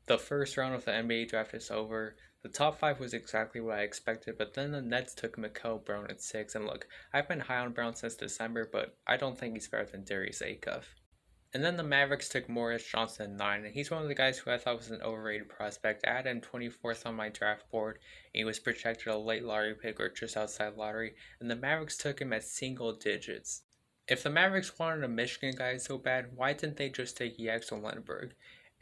The first round of the NBA draft is over. The top five was exactly what I expected, but then the Nets took Mikal Brown at 6. And look, I've been high on Brown since December, but I don't think he's better than Darius Acuff. And then the Mavericks took Morris Johnson at 9, and he's one of the guys who I thought was an overrated prospect. I had him 24th on my draft board, and he was projected a late lottery pick or just outside lottery, and the Mavericks took him at single digits. If the Mavericks wanted a Michigan guy so bad, why didn't they just take Yaxel Lenberg?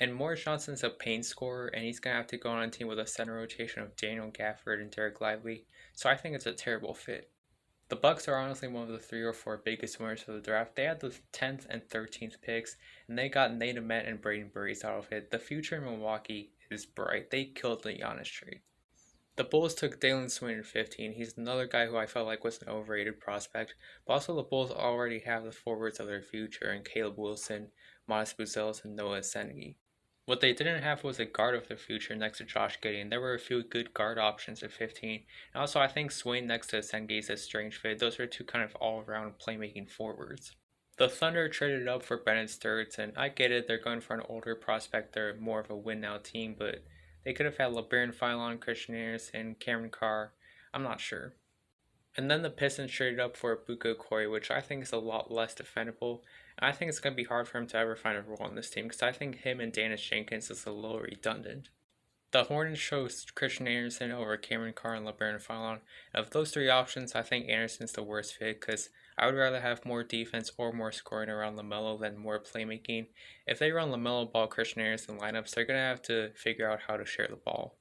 And Morris Johnson's a paint scorer, and he's going to have to go on a team with a center rotation of Daniel Gafford and Derek Lively, so I think it's a terrible fit. The Bucks are honestly one of the 3 or 4 biggest winners of the draft. They had the 10th and 13th picks, and they got Nate Met and Braden Burries out of it. The future in Milwaukee is bright. They killed the Giannis trade. The Bulls took Dalen Swain at 15. He's another guy who I felt like was an overrated prospect, but also the Bulls already have the forwards of their future in Caleb Wilson, Modest Buzelis, and Noah Sengi. What they didn't have was a guard of the future next to Josh Giddey. There were a few good guard options at 15. And also, I think Swain next to Sengi is a strange fit. Those are two kind of all-around playmaking forwards. The Thunder traded up for Bennett Sturts, and I get it, they're going for an older prospect. They're more of a win-now team, but they could have had LeBaron Philon, Christian Anderson, Cameron Carr. I'm not sure. And then the Pistons traded up for Buka Corey, which I think is a lot less defendable. And I think it's going to be hard for him to ever find a role in this team because I think him and Dennis Jenkins is a little redundant. The Hornets chose Christian Anderson over Cameron Carr and LeBaron Philon. Of those three options, I think Anderson's the worst fit because I would rather have more defense or more scoring around LaMelo than more playmaking. If they run LaMelo ball Christian Anderson lineups, they're going to have to figure out how to share the ball.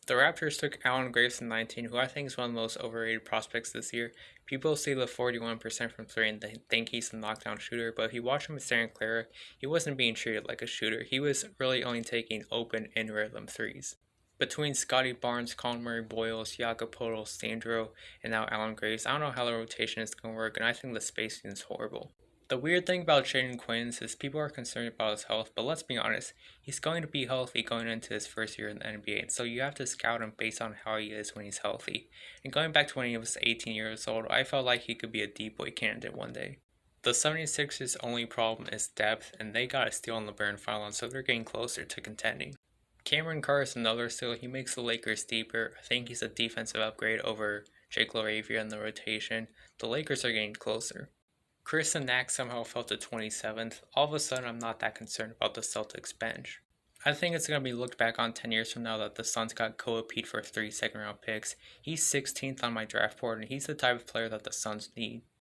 The Raptors took Allen Graves at 19, who I think is one of the most overrated prospects this year. People see the 41% from 3 and they think he's a knockdown shooter, but if you watch him at Santa Clara, he wasn't being treated like a shooter. He was really only taking open in rhythm threes. Between Scotty Barnes, Colin Murray Boyles, Jakob Poeltl, Sandro, and now Allen Graves, I don't know how the rotation is going to work, and I think the spacing is horrible. The weird thing about Jaden Quinn is people are concerned about his health, but let's be honest, he's going to be healthy going into his first year in the NBA, and so you have to scout him based on how he is when he's healthy. And going back to when he was 18 years old, I felt like he could be a D-boy candidate one day. The 76ers' only problem is depth, and they got a steal on LeBaron Philon, so they're getting closer to contending. Cameron Carr is another steal. He makes the Lakers deeper. I think he's a defensive upgrade over Jake LaRavia in the rotation. The Lakers are getting closer. Chris and Knack somehow fell to 27th. All of a sudden, I'm not that concerned about the Celtics bench. I think it's going to be looked back on 10 years from now that the Suns got Koa Pete for 3 second-round picks. He's 16th on my draft board, and he's the type of player that the Suns need.